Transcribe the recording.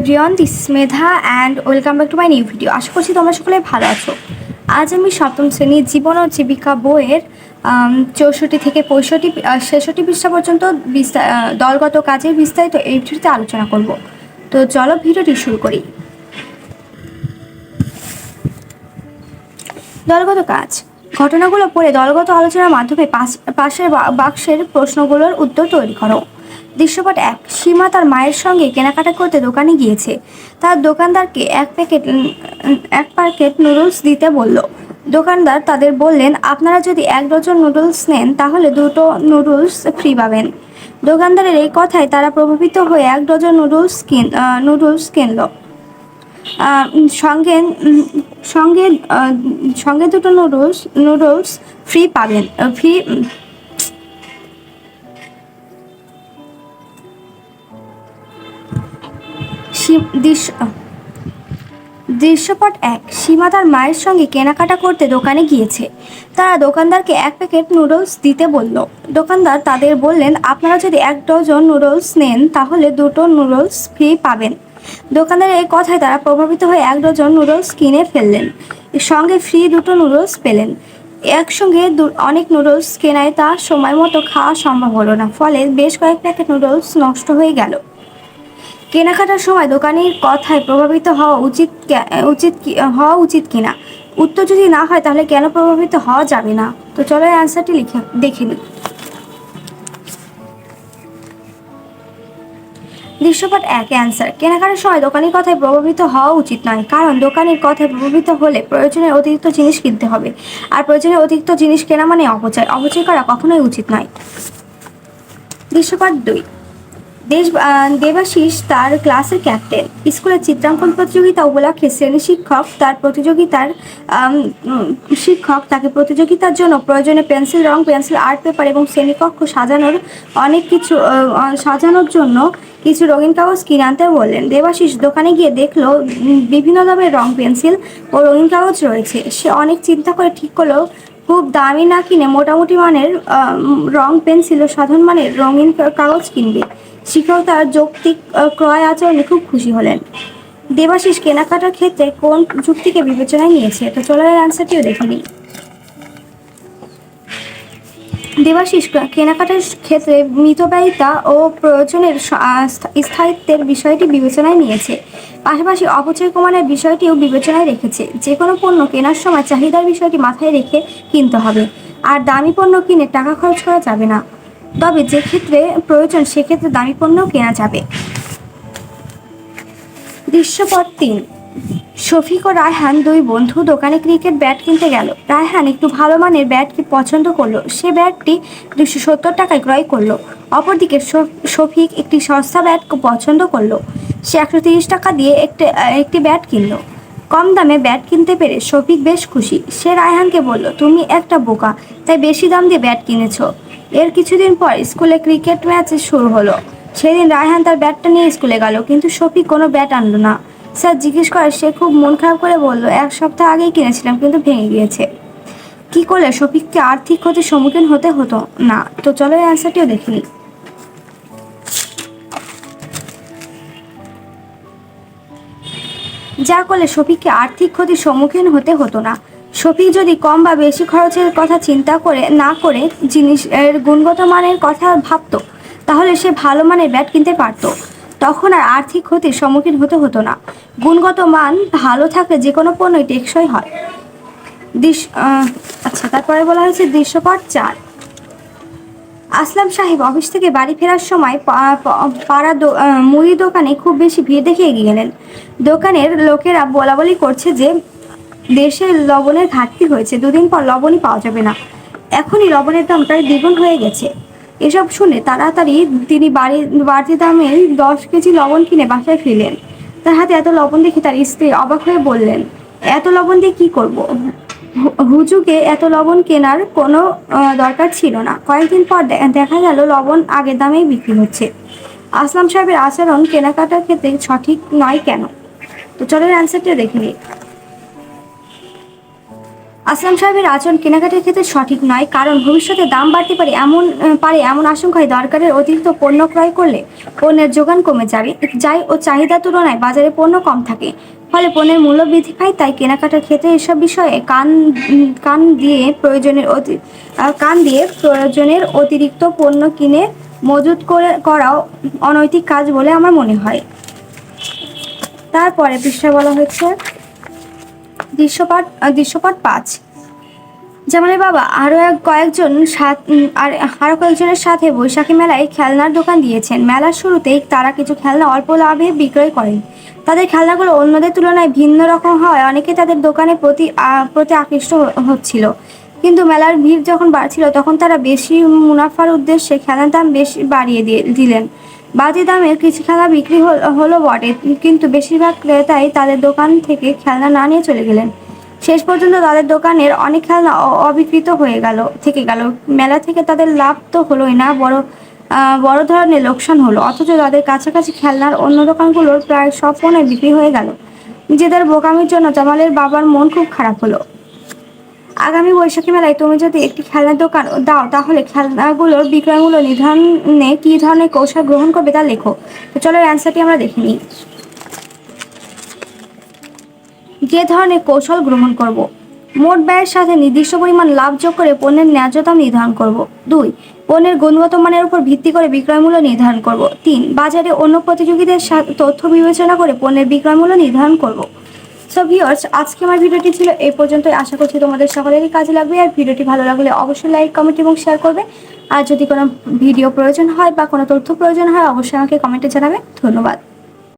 Everyone, this is Medha and welcome back to my new video. আশা করছি তোমরা সকলে ভালো আছো। আজ আমি সপ্তম শ্রেণীর জীবন ও জীবিকা বইয়ের 64 থেকে 65 পৃষ্ঠা পর্যন্ত দলগত কাজের বিস্তারিত এই ভিডিওতে আলোচনা করব। তো চলো ভিডিওটি শুরু করি। দলগত কাজ ঘটনাগুলো পড়ে দলগত আলোচনার মাধ্যমে পাশের বাক্সের প্রশ্নগুলোর উত্তর তৈরি করো। দৃশ্যপট 1। সীমা তার মায়ের সঙ্গে কেনাকাটা করতে দোকানে গিয়েছে। তার দোকানদারকে এক প্যাকেট নুডলস দিতে বলল। দোকানদার তাদের বললেন, আপনারা যদি 1 ডজন নুডলস নেন তাহলে 2টো নুডলস ফ্রি পাবেন। দোকানদারের এই কথায় তারা প্রভাবিত হয়ে 1 ডজন নুডলস কিনল। সঙ্গে 2টো নুডলস ফ্রি পাবেন। দৃশ্যপট 1। সীমা তার মায়ের সঙ্গে কেনাকাটা করতে দোকানে গিয়েছে। তারা দোকানদারকে 1 প্যাকেট নুডলস দিতে বলল। দোকানদার তাদের বললেন, আপনারা যদি 1 ডজন নুডলস নেন তাহলে 2টো নুডলস ফ্রি পাবেন। দোকানদারের এই কথায় তারা প্রভাবিত হয়ে 1 ডজন নুডলস কিনে ফেললেন। সঙ্গে ফ্রি 2টো নুডলস পেলেন। একসঙ্গে অনেক নুডলস কেনায় তা সময় মতো খাওয়া সম্ভব হলো না, ফলে বেশ কয়েক প্যাকেট নুডলস নষ্ট হয়ে গেল। কেনাকাটার সময় দোকানির কথায় প্রভাবিত হওয়া উচিত কিনা? উত্তর যদি না হয় তাহলে কেন প্রভাবিত হওয়া যাবে না? তো চলো অ্যান্সারটি দেখে নিই। দৃশ্যপট 1 অ্যান্সার। কেনাকাটার সময় দোকানির কথায় প্রভাবিত হওয়া উচিত নয়, কারণ দোকানির কথায় প্রভাবিত হলে প্রয়োজনের অতিরিক্ত জিনিস কিনতে হবে, আর প্রয়োজনের অতিরিক্ত জিনিস কেনা মানে অপচয় করা কখনোই উচিত নয়। দৃশ্যপট 2। দেবাশিস তার ক্লাসের ক্যাপ্টেন। স্কুলের চিত্রাঙ্কন প্রতিযোগিতা উপলক্ষে শ্রেণী শিক্ষক তাকে প্রতিযোগিতার জন্য প্রয়োজনে পেন্সিল, রং, পেন্সিল, আর্ট পেপার এবং শ্রেণীকক্ষ সাজানোর জন্য কিছু রঙিন কাগজ কিনে আনতে বললেন। দেবাশিস দোকানে গিয়ে দেখলো বিভিন্ন দামের রং, পেন্সিল ও রঙিন কাগজ রয়েছে। সে অনেক চিন্তা করে ঠিক করলো খুব দামি না কিনে মোটামুটি মানের রং, পেন্সিল ও সাধারণ মানের রঙিন কাগজ কিনবে। শিক্ষক তার যৌক্তিক ক্রয় আচরণে খুব খুশি হলেন। দেবাশিস কেনাকাটার ক্ষেত্রে কোন যুক্তিকে বিবেচনায় নিয়েছে? তো চলো এর অ্যান্সারটিও দেখে নিই। দেবাশিস কেনাকাটার ক্ষেত্রে মিতব্যয়িতা ও প্রয়োজনের স্থায়িত্বের বিষয়টি বিবেচনায় নিয়েছে, পাশাপাশি অপচয় কমানোর বিষয়টিও বিবেচনায় রেখেছে। যে কোনো পণ্য কেনার সময় চাহিদার বিষয়টি মাথায় রেখে কিনতে হবে, আর দামি পণ্য কিনে টাকা খরচ করা যাবে না। তবে যে ক্ষেত্রে প্রয়োজন সেক্ষেত্রে দামি পণ্যও কেনা যাবে। দৃশ্যপট 3। শফিক ও রায়হান দুই বন্ধু দোকানে ক্রিকেট ব্যাট কিনতে গেল। রায়হান একটু ভালো মানের ব্যাট পছন্দ করলো। সে ব্যাটটি 270 টাকায় ক্রয় করলো। অপরদিকে শফিক একটি সস্তা ব্যাট পছন্দ করলো। সে 130 টাকা দিয়ে একটি ব্যাট কিনলো। কম দামে ব্যাট কিনতে পেরে শফিক বেশ খুশি। সে রায়হানকে বলল, তুমি একটা বোকা, তাই বেশি দাম দিয়ে ব্যাট কিনেছো। এর কিছুদিন পর স্কুলে ক্রিকেট ম্যাচ শুরু হলো। সেদিন রায়হান তার ব্যাটটা নিয়ে স্কুলে গেল, কিন্তু শফিক কোনো ব্যাট আনলো না। স্যার জিজ্ঞেস করে সে খুব মন খারাপ করে বলল, 1 সপ্তাহ আগেই কিনেছিলাম কিন্তু ভেঙে গিয়েছে। কি করলে শফিককে আর্থিক ক্ষতির সম্মুখীন হতে হতো না? তো চলো এই অ্যান্সারটিও দেখে নিই। যা করলে শফিককে আর্থিক ক্ষতির সম্মুখীন হতে হতো না। শফিক যদি কম বা বেশি খরচের কথা চিন্তা না করে জিনিসের গুণগত মানের কথা ভাবতো, তাহলে সে ভালো মানের ব্যাট কিনতে পারতো। তখন আর আর্থিক ক্ষতির সম্মুখীন হতে হতো না। গুণগত মান ভালো থাকলে যে কোনো পণ্যই টেকসই হয়। তারপরে বলা হয়েছে দৃশ্যপট 4। আসলাম সাহেব অফিস থেকে বাড়ি ফেরার সময় পাড়া মুদি দোকানে খুব বেশি ভিড় দেখে এগিয়ে গেলেন। দোকানের লোকেরা বলাবলি করছে যে দেশে লবণের ঘাটতি হয়েছে, 2 দিন পর লবণই পাওয়া যাবে না। এখনই লবণের দাম প্রায় দ্বিগুণ হয়ে গেছে। এসব শুনে তাড়াতাড়ি তিনি বাড়তি দামে 10 কেজি লবণ কিনে বাসায় ফিরলেন। তার হাতে এত লবণ দেখে তার স্ত্রী অবাক হয়ে বললেন, এত লবণ দিয়ে কি করব? হুজুকে এত লবণ কেনার কোনো দরকার ছিল না। কয়েকদিন পর দেখা গেল লবণ আগের দামেই বিক্রি হচ্ছে। আসলাম সাহেবের আচরণ কেনাকাটার ক্ষেত্রে সঠিক নয় কেন? তো চলো অ্যান্সারটা দেখে নিই। আসলাম সাহেবের আচরণ কেনাকাটার ক্ষেত্রে সঠিক নয়, কারণ ভবিষ্যতে দাম বাড়তে পারে এমন আশঙ্কায় দরকারের অতিরিক্ত পণ্য ক্রয় করলে পণ্যের যোগান কমে যায় ও চাহিদার তুলনায় বাজারে পণ্য কম থাকে, ফলে পণ্যের মূল্য বৃদ্ধি পায়। তাই কেনাকাটার ক্ষেত্রে এসব বিষয়ে কান দিয়ে প্রয়োজনের অতিরিক্ত পণ্য কিনে মজুত করাও অনৈতিক কাজ বলে আমার মনে হয়। তারপরে পৃষ্ঠায় বলা হয়েছে দৃশ্যপট 5। জামালের বাবা আরো কয়েকজনের সাথে বৈশাখী মেলায় খেলনার দোকান দিয়েছেন। মেলার শুরুতেই তারা কিছু খেলনা অল্প লাভে বিক্রয় করেন। তাদের খেলনাগুলো অন্যদের তুলনায় ভিন্ন রকম হওয়ায় অনেকে তাদের দোকানের প্রতি আকৃষ্ট হচ্ছিল। কিন্তু মেলার ভিড় যখন বাড়ছিল তখন তারা বেশি মুনাফার উদ্দেশ্যে খেলনার দাম বেশি বাড়িয়ে দিলেন। বাড়তি দামের কিছু খেলনা বিক্রি হলো বটে, কিন্তু বেশিরভাগ ক্রেতাই তাদের দোকান থেকে খেলনা না নিয়ে চলে গেলেন। শেষ পর্যন্ত তাদের দোকানের অনেক খেলনা অবিকৃত থেকে গেল। মেলা থেকে তাদের লাভ তো হলোই না, বড় ধরনের লোকসান হলো। অথচ তাদের কাছাকাছি খেলনার অন্য দোকানগুলোর প্রায় সব পণ্য বিক্রি হয়ে গেল। নিজেদের বোকামির জন্য জামালের বাবার মন খুব খারাপ হলো। আগামী বৈশাখী মেলায় তুমি যদি একটি খেলনার দোকান দাও, তাহলে খেলনাগুলোর বিক্রয় মূল্য নির্ধারণে কি ধরনের কৌশল গ্রহণ করবে তা লেখো। তো চলো অ্যান্সারটি আমরা দেখে নিই। যে ধরনের কৌশল গ্রহণ করব। মোট ব্যয়ের সাথে নির্দিষ্ট পরিমাণ লাভ যোগ করে পণ্যের ন্যায্য দাম নির্ধারণ করব। 2. পণ্যের গুণগত মানের উপর ভিত্তি করে বিক্রয় মূল্য নির্ধারণ করব। 3. বাজারে অন্য প্রতিযোগীদের তথ্য বিবেচনা করে পণ্যের বিক্রয় মূল্য নির্ধারণ করব। সো ভিউয়ার্স, আজকে আমার ভিডিওটি ছিল এই পর্যন্তই। আশা করছি তোমাদের সকলেরই কাজে লাগবে। আর ভিডিওটি ভালো লাগলে অবশ্যই লাইক, কমেন্ট এবং শেয়ার করবে। আর যদি কোনো ভিডিও প্রয়োজন হয় বা কোনো তথ্য প্রয়োজন হয়, অবশ্যই আমাকে কমেন্টে জানাবে। ধন্যবাদ।